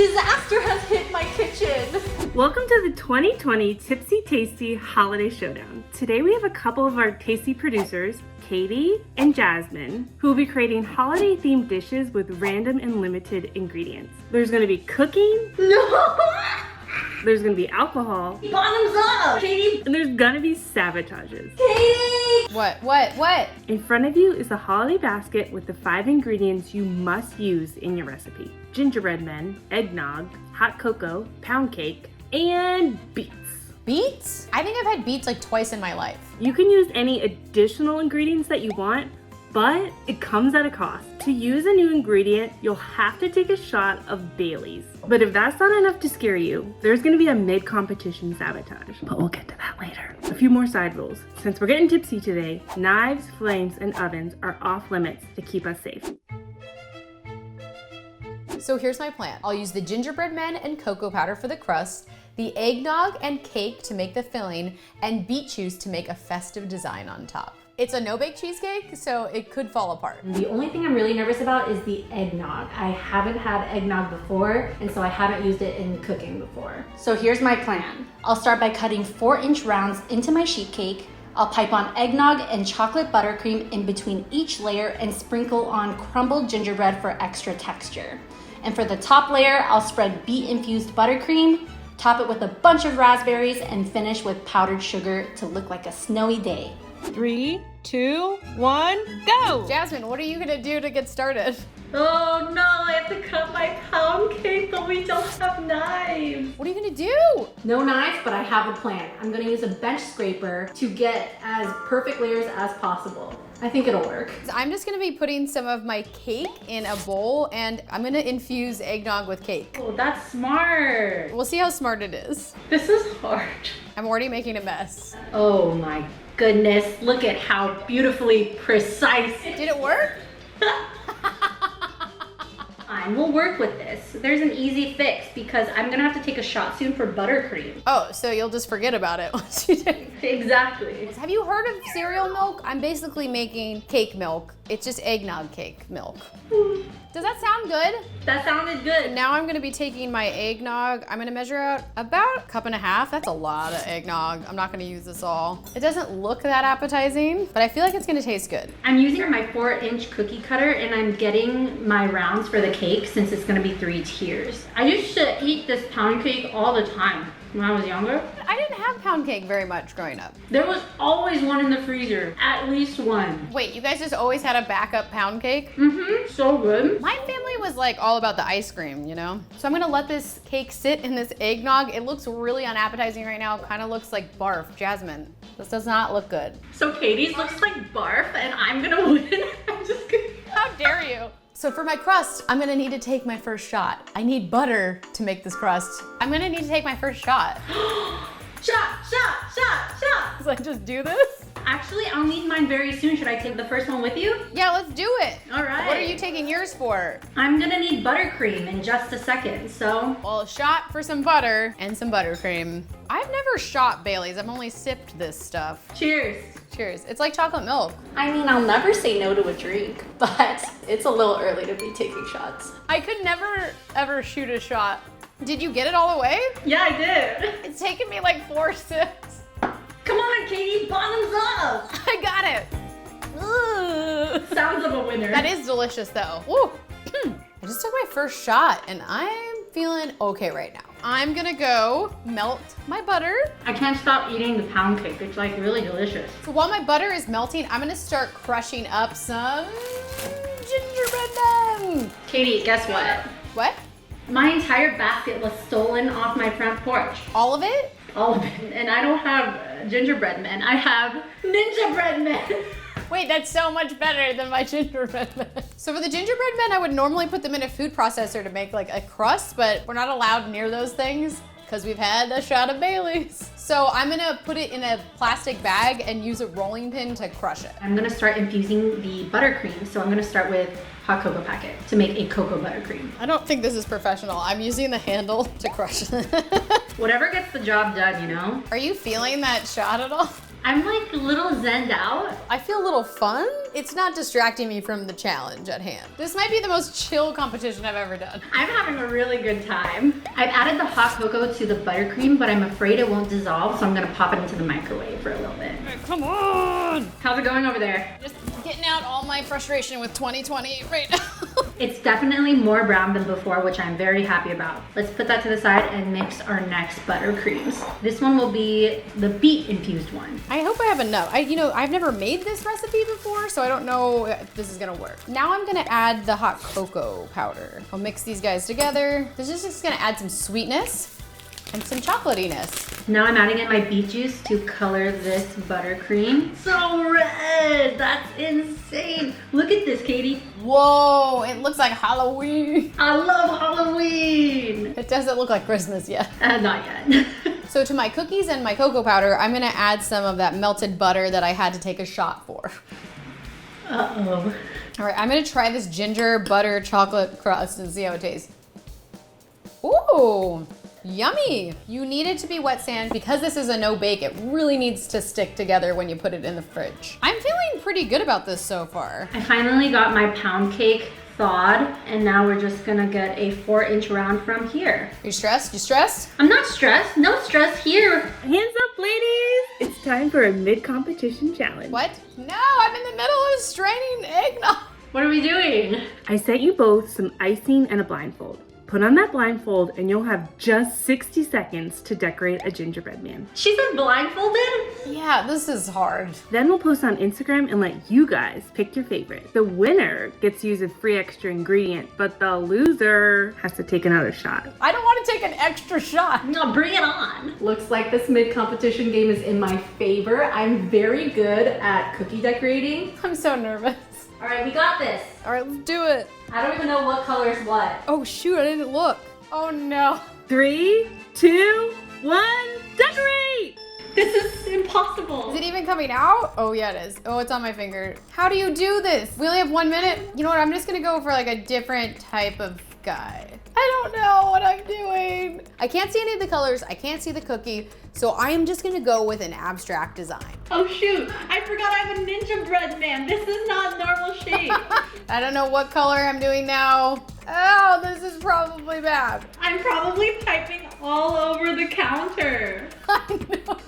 Disaster has hit my kitchen. Welcome to the 2020 Tipsy Tasty Holiday Showdown. Today we have a couple of our tasty producers, Katie and Jasmine, who will be creating holiday-themed dishes with random and limited ingredients. There's going to be cooking. No! There's going to be alcohol. Bottoms up! Katie! And there's going to be sabotages. Katie! What? In front of you is the holiday basket with the 5 ingredients you must use in your recipe. Gingerbread men, eggnog, hot cocoa, pound cake, and beets. Beets? I think I've had beets like twice in my life. You can use any additional ingredients that you want, but it comes at a cost. To use a new ingredient, you'll have to take a shot of Bailey's. But if that's not enough to scare you, there's gonna be a mid-competition sabotage. But we'll get to that later. A few more side rules. Since we're getting tipsy today, knives, flames, and ovens are off limits to keep us safe. So here's my plan. I'll use the gingerbread men and cocoa powder for the crust, the eggnog and cake to make the filling, and beet juice to make a festive design on top. It's a no-bake cheesecake, so it could fall apart. The only thing I'm really nervous about is the eggnog. I haven't had eggnog before, and so I haven't used it in cooking before. So here's my plan. I'll start by cutting 4-inch rounds into my sheet cake. I'll pipe on eggnog and chocolate buttercream in between each layer and sprinkle on crumbled gingerbread for extra texture. And for the top layer, I'll spread beet-infused buttercream, top it with a bunch of raspberries, and finish with powdered sugar to look like a snowy day. 3, 2, 1, go! Jasmine, what are you gonna do to get started? Oh no, I have to cut my pound cake, but we don't have knives. What are you gonna do? No knives, but I have a plan. I'm gonna use a bench scraper to get as perfect layers as possible. I think it'll work. I'm just gonna be putting some of my cake in a bowl and I'm gonna infuse eggnog with cake. Oh, that's smart. We'll see how smart it is. This is hard. I'm already making a mess. Oh my goodness, look at how beautifully precise. Did it work? We'll work with this. There's an easy fix because I'm gonna have to take a shot soon for buttercream. Oh, so you'll just forget about it once you do. Exactly. Have you heard of cereal milk? I'm basically making cake milk. It's just eggnog cake milk. Does that sound good? That sounded good. Now I'm gonna be taking my eggnog. I'm gonna measure out about 1.5 cups. That's a lot of eggnog. I'm not gonna use this all. It doesn't look that appetizing, but I feel like it's gonna taste good. I'm using my 4-inch cookie cutter and I'm getting my rounds for the cake since it's gonna be 3 tiers. I used to eat this pound cake all the time when I was younger. I didn't have pound cake very much growing up. There was always one in the freezer, at least one. Wait, you guys just always had a backup pound cake? Mm-hmm, so good. My family was like all about the ice cream, you know? So I'm gonna let this cake sit in this eggnog. It looks really unappetizing right now. Kind of looks like barf. Jasmine, this does not look good. So Katie's looks like barf and I'm gonna win. I'm just kidding. How dare you? So for my crust, I'm gonna need to take my first shot. I need butter to make this crust. I'm gonna need to take my first shot. Shot. So I just do this? Actually, I'll need mine very soon. Should I take the first one with you? Yeah, let's do it. All right. What are you taking yours for? I'm gonna need buttercream in just a second, so. Well, a shot for some butter and some buttercream. I've never shot Bailey's. I've only sipped this stuff. Cheers. Cheers. It's like chocolate milk. I mean, I'll never say no to a drink, but it's a little early to be taking shots. I could never, ever shoot a shot. Did you get it all the way? Yeah, I did. It's taken me like 4 sips. Come on, Katie, bottoms up. I got it. Ugh. Sounds of a winner. That is delicious though. Woo. I just took my first shot and I'm feeling okay right now. I'm gonna go melt my butter. I can't stop eating the pound cake. It's like really delicious. So while my butter is melting, I'm gonna start crushing up some gingerbread men. Katie, guess what? What? My entire basket was stolen off my front porch. All of it? All of it. And I don't have gingerbread men. I have ninja bread men. Wait, that's so much better than my gingerbread men. So for the gingerbread men, I would normally put them in a food processor to make like a crust, but we're not allowed near those things because we've had a shot of Bailey's. So I'm gonna put it in a plastic bag and use a rolling pin to crush it. I'm gonna start infusing the buttercream. So I'm gonna start with hot cocoa packet to make a cocoa buttercream. I don't think this is professional. I'm using the handle to crush it. Whatever gets the job done, you know? Are you feeling that shot at all? I'm like a little zenned out. I feel a little fun. It's not distracting me from the challenge at hand. This might be the most chill competition I've ever done. I'm having a really good time. I've added the hot cocoa to the buttercream, but I'm afraid it won't dissolve, so I'm gonna pop it into the microwave for a little bit. Come on! How's it going over there? Just getting out all my frustration with 2020 right now. It's definitely more brown than before, which I'm very happy about. Let's put that to the side and mix our next buttercreams. This one will be the beet infused one. I hope I have enough. I've never made this recipe before, so I don't know if this is gonna work. Now I'm gonna add the hot cocoa powder. I'll mix these guys together. This is just gonna add some sweetness and some chocolatiness. Now I'm adding in my beet juice to color this buttercream. So red, that's insane. Look at this, Katie. Whoa, it looks like Halloween. I love Halloween. It doesn't look like Christmas yet. Not yet. So to my cookies and my cocoa powder, I'm gonna add some of that melted butter that I had to take a shot for. Uh-oh. All right, I'm gonna try this ginger butter chocolate crust and see how it tastes. Ooh, yummy. You need it to be wet sand because this is a no bake. It really needs to stick together when you put it in the fridge. I'm feeling pretty good about this so far. I finally got my pound cake thawed, and now we're just gonna get a 4-inch round from here. Are you stressed? You stressed? I'm not stressed. No stress here. Hands up, ladies! It's time for a mid-competition challenge. What? No, I'm in the middle of straining eggnog. What are we doing? I sent you both some icing and a blindfold. Put on that blindfold and you'll have just 60 seconds to decorate a gingerbread man. She said blindfolded? Yeah, this is hard. Then we'll post on Instagram and let you guys pick your favorite. The winner gets to use a free extra ingredient, but the loser has to take another shot. I don't want to take an extra shot. No, bring it on. Looks like this mid-competition game is in my favor. I'm very good at cookie decorating. I'm so nervous. All right, we got this. All right, let's do it. I don't even know what color is what. Oh shoot, I didn't look. Oh no. 3, 2, 1, decorate! This is impossible. Is it even coming out? Oh yeah, it is. Oh, it's on my finger. How do you do this? We only have 1 minute. You know what? I'm just gonna go for like a different type of guy. I don't know what I'm doing. I can't see any of the colors. I can't see the cookie. So I am just gonna go with an abstract design. Oh shoot, I forgot I have a gingerbread man. This is not normal shape. I don't know what color I'm doing now. Oh, this is probably bad. I'm probably piping all over the counter. I know.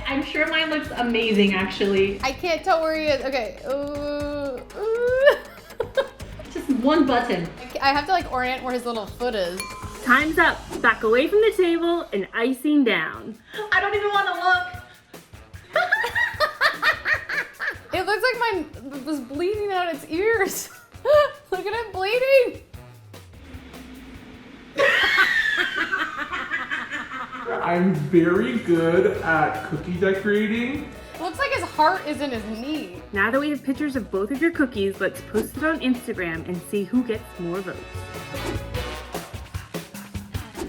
I'm sure mine looks amazing actually. I can't tell where he is. Okay. Just one button. I have to like orient where his little foot is. Time's up. Back away from the table and icing down. I don't even want to look. It looks like mine was bleeding out its ears. Look at it bleeding. I'm very good at cookie decorating. It looks like his heart is in his knee. Now that we have pictures of both of your cookies, let's post it on Instagram and see who gets more votes.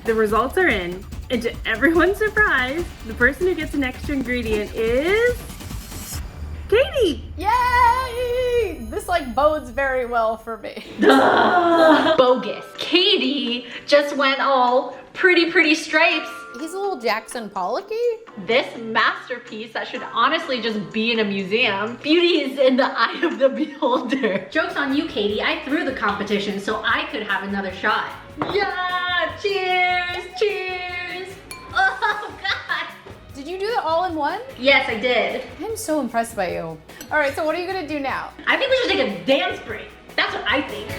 The results are in, and to everyone's surprise, the person who gets an extra ingredient is Katie! Yay! This like bodes very well for me. Bogus. Katie just went all pretty stripes. He's a little Jackson Pollocky. This masterpiece that should honestly just be in a museum. Beauty is in the eye of the beholder. Joke's on you, Katie. I threw the competition so I could have another shot. Yeah! Cheers! Cheers! Oh, God! Did you do that all in one? Yes, I did. I'm so impressed by you. All right, so what are you gonna do now? I think we should take a dance break. That's what I think.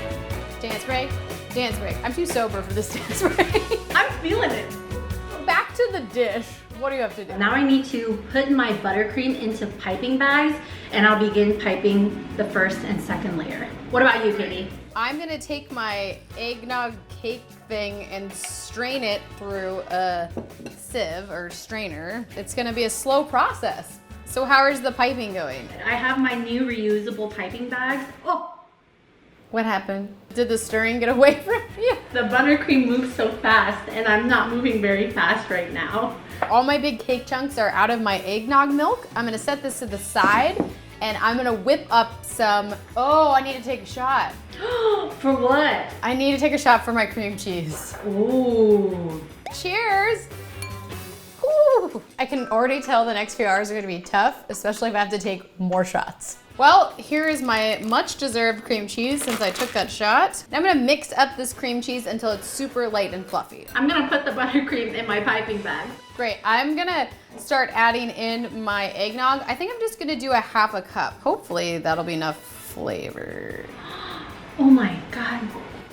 Dance break? Dance break. I'm too sober for this dance break. I'm feeling it. Back to the dish. What do you have to do? Now I need to put my buttercream into piping bags, and I'll begin piping the first and second layer. What about you, Katie? I'm gonna take my eggnog cake thing and strain it through a sieve or strainer. It's gonna be a slow process. So how is the piping going? I have my new reusable piping bags. Oh, What happened? Did the stirring get away from you? the buttercream moves so fast, and I'm not moving very fast right now. All my big cake chunks are out of my eggnog milk. I'm gonna set this to the side, and I'm gonna whip up some, oh, I need to take a shot. For what? I need to take a shot for my cream cheese. Ooh. Cheers. Ooh. Woo! I can already tell the next few hours are gonna be tough, especially if I have to take more shots. Well, here is my much deserved cream cheese since I took that shot. Now I'm gonna mix up this cream cheese until it's super light and fluffy. I'm gonna put the buttercream in my piping bag. Great, I'm gonna start adding in my eggnog. I think I'm just gonna do a half a cup. Hopefully that'll be enough flavor. Oh my God.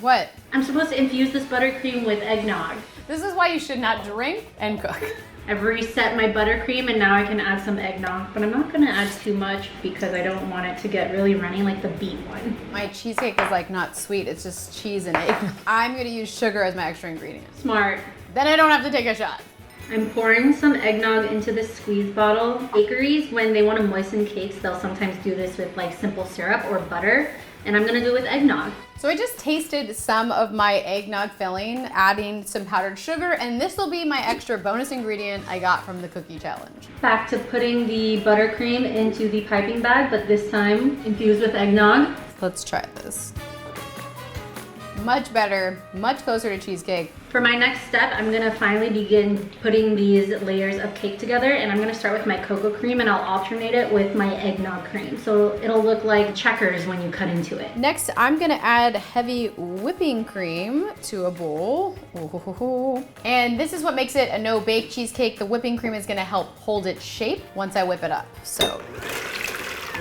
What? I'm supposed to infuse this buttercream with eggnog. This is why you should not drink and cook. I've reset my buttercream and now I can add some eggnog, but I'm not gonna add too much because I don't want it to get really runny like the beet one. My cheesecake is like not sweet, it's just cheese and eggnog. I'm gonna use sugar as my extra ingredient. Smart. Then I don't have to take a shot. I'm pouring some eggnog into this squeeze bottle. Bakeries, when they want to moisten cakes, they'll sometimes do this with like simple syrup or butter, and I'm gonna do it with eggnog. So I just tasted some of my eggnog filling, adding some powdered sugar, and this will be my extra bonus ingredient I got from the cookie challenge. Back to putting the buttercream into the piping bag, but this time infused with eggnog. Let's try this. Much better, much closer to cheesecake. For my next step, I'm gonna finally begin putting these layers of cake together, and I'm gonna start with my cocoa cream and I'll alternate it with my eggnog cream. So it'll look like checkers when you cut into it. Next, I'm gonna add heavy whipping cream to a bowl. Ooh. And this is what makes it a no-bake cheesecake. The whipping cream is gonna help hold its shape once I whip it up. So,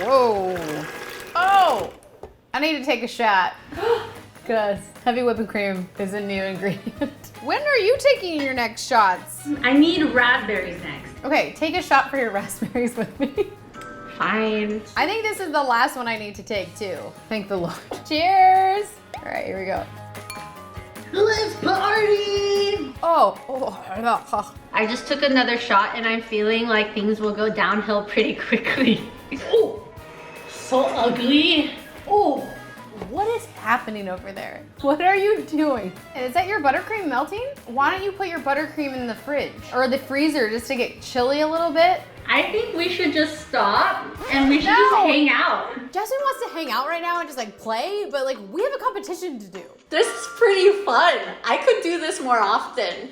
whoa. Oh, I need to take a shot. Because heavy whipping cream is a new ingredient. When are you taking your next shots? I need raspberries next. Okay, take a shot for your raspberries with me. Fine. I think this is the last one I need to take too. Thank the Lord. Cheers! All right, here we go. Let's party! Oh. I just took another shot and I'm feeling like things will go downhill pretty quickly. Oh, so ugly. Oh. What is happening over there? What are you doing? Is that your buttercream melting? Why don't you put your buttercream in the fridge or the freezer just to get chilly a little bit? I think we should just stop and we should just hang out. Jasmine wants to hang out right now and just like play, but like we have a competition to do. This is pretty fun. I could do this more often.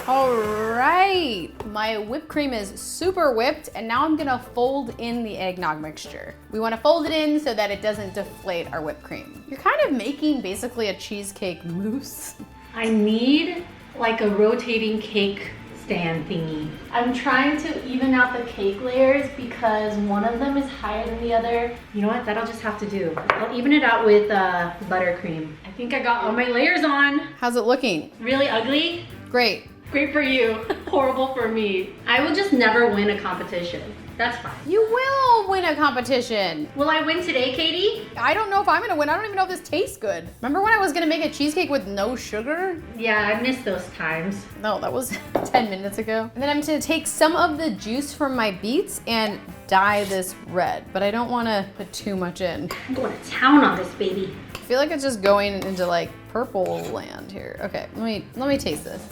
All right, my whipped cream is super whipped and now I'm gonna fold in the eggnog mixture. We wanna fold it in so that it doesn't deflate our whipped cream. You're kind of making basically a cheesecake mousse. I need like a rotating cake stand thingy. I'm trying to even out the cake layers because one of them is higher than the other. You know what, that'll just have to do. I'll even it out with buttercream. I think I got all my layers on. How's it looking? Really ugly? Great. Great for you, horrible for me. I will just never win a competition. That's fine. You will win a competition. Will I win today, Katie? I don't know if I'm gonna win. I don't even know if this tastes good. Remember when I was gonna make a cheesecake with no sugar? Yeah, I miss those times. No, that was 10 minutes ago. And then I'm gonna take some of the juice from my beets and dye this red, but I don't wanna put too much in. I'm going to town on this baby. I feel like it's just going into like purple land here. Okay, let me taste this.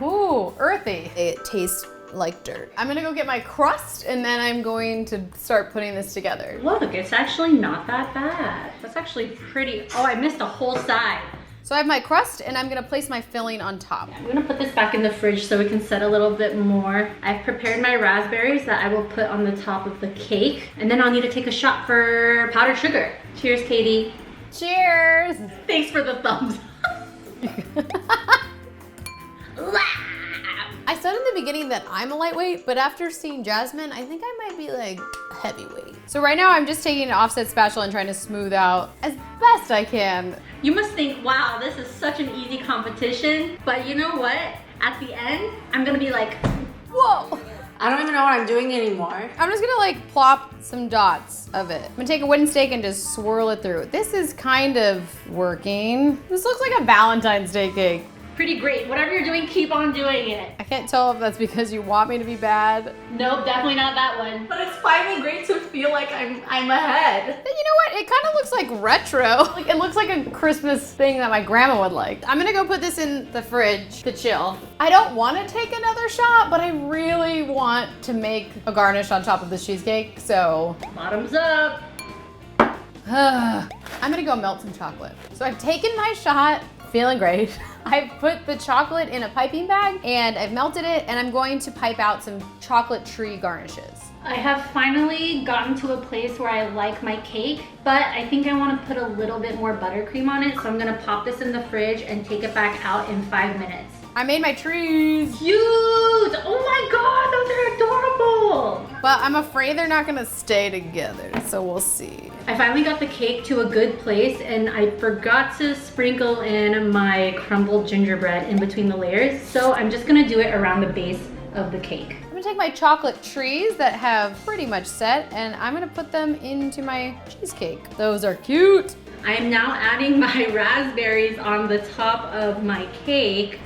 Ooh, earthy. It tastes like dirt. I'm gonna go get my crust and then I'm going to start putting this together. Look, it's actually not that bad. That's actually pretty. Oh, I missed a whole side. So I have my crust and I'm gonna place my filling on top. I'm gonna put this back in the fridge so we can set a little bit more. I've prepared my raspberries that I will put on the top of the cake. And then I'll need to take a shot for powdered sugar. Cheers, Katie. Cheers! Thanks for the thumbs. I said in the beginning that I'm a lightweight, but after seeing Jasmine, I think I might be like heavyweight. So right now I'm just taking an offset spatula and trying to smooth out as best I can. You must think, wow, this is such an easy competition. But you know what? At the end, I'm gonna be like, whoa! I don't even know what I'm doing anymore. I'm just gonna like plop some dots of it. I'm gonna take a wooden stake and just swirl it through. This is kind of working. This looks like a Valentine's Day cake. Pretty great. Whatever you're doing, keep on doing it. I can't tell if that's because you want me to be bad. Nope, definitely not that one. But it's finally great to feel like I'm ahead. You know what? It kind of looks like retro. Like it looks like a Christmas thing that my grandma would like. I'm gonna go put this in the fridge to chill. I don't want to take another shot, but I really want to make a garnish on top of this cheesecake, so. Bottoms up. I'm gonna go melt some chocolate. So I've taken my shot Feeling great. I've put the chocolate in a piping bag and I've melted it, and I'm going to pipe out some chocolate tree garnishes. I have finally gotten to a place where I like my cake, but I think I want to put a little bit more buttercream on it, so I'm gonna pop this in the fridge and take it back out in 5 minutes. I made my trees. Cute! Oh my god, those are adorable! But I'm afraid they're not gonna stay together, so we'll see. I finally got the cake to a good place, and I forgot to sprinkle in my crumbled gingerbread in between the layers, so I'm just gonna do it around the base of the cake. I'm gonna take my chocolate trees that have pretty much set, and I'm gonna put them into my cheesecake. Those are cute. I am now adding my raspberries on the top of my cake.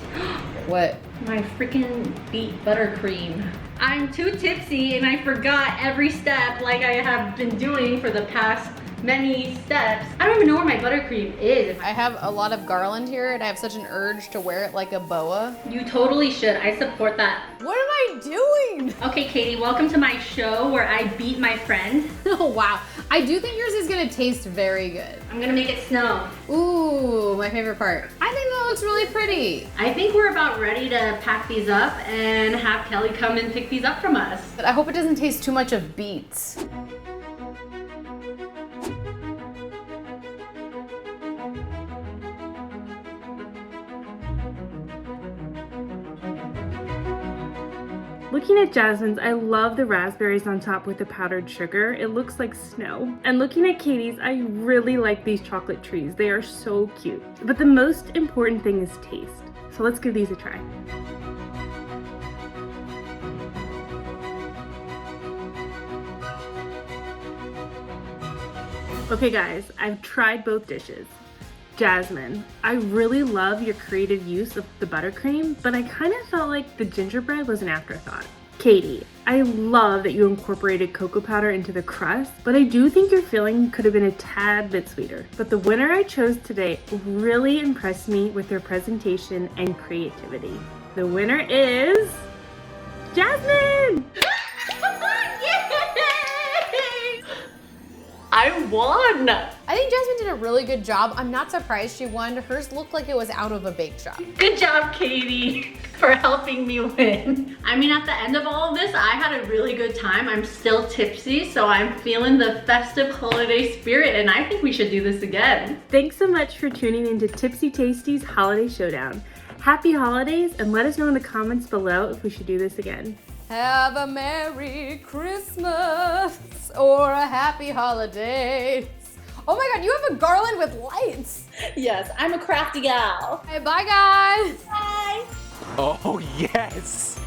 What? My freaking beet buttercream. I'm too tipsy and I forgot every step like I have been doing for the past many steps. I don't even know where my buttercream is. I have a lot of garland here, and I have such an urge to wear it like a boa. You totally should. I support that. What am I doing? Okay, Katie, welcome to my show where I beat my friend. Oh, wow. I do think yours is gonna taste very good. I'm gonna make it snow. Ooh, my favorite part. I think that looks really pretty. I think we're about ready to pack these up and have Kelly come and pick these up from us. But I hope it doesn't taste too much of beets. Looking at Jasmine's, I love the raspberries on top with the powdered sugar. It looks like snow. And looking at Katie's, I really like these chocolate trees. They are so cute. But the most important thing is taste. So let's give these a try. Okay guys, I've tried both dishes. Jasmine, I really love your creative use of the buttercream, but I kind of felt like the gingerbread was an afterthought. Katie, I love that you incorporated cocoa powder into the crust, but I do think your filling could have been a tad bit sweeter. But the winner I chose today really impressed me with their presentation and creativity. The winner is Jasmine! I won! I think Jasmine did a really good job. I'm not surprised she won. Hers looked like it was out of a bake shop. Good job, Katie, for helping me win. I mean, at the end of all of this, I had a really good time. I'm still tipsy, so I'm feeling the festive holiday spirit, and I think we should do this again. Thanks so much for tuning into Tipsy Tasty's Holiday Showdown. Happy holidays, and let us know in the comments below if we should do this again. Have a Merry Christmas or a Happy Holidays. Oh my God, you have a garland with lights. Yes, I'm a crafty gal. Hey, bye guys. Bye. Oh, yes!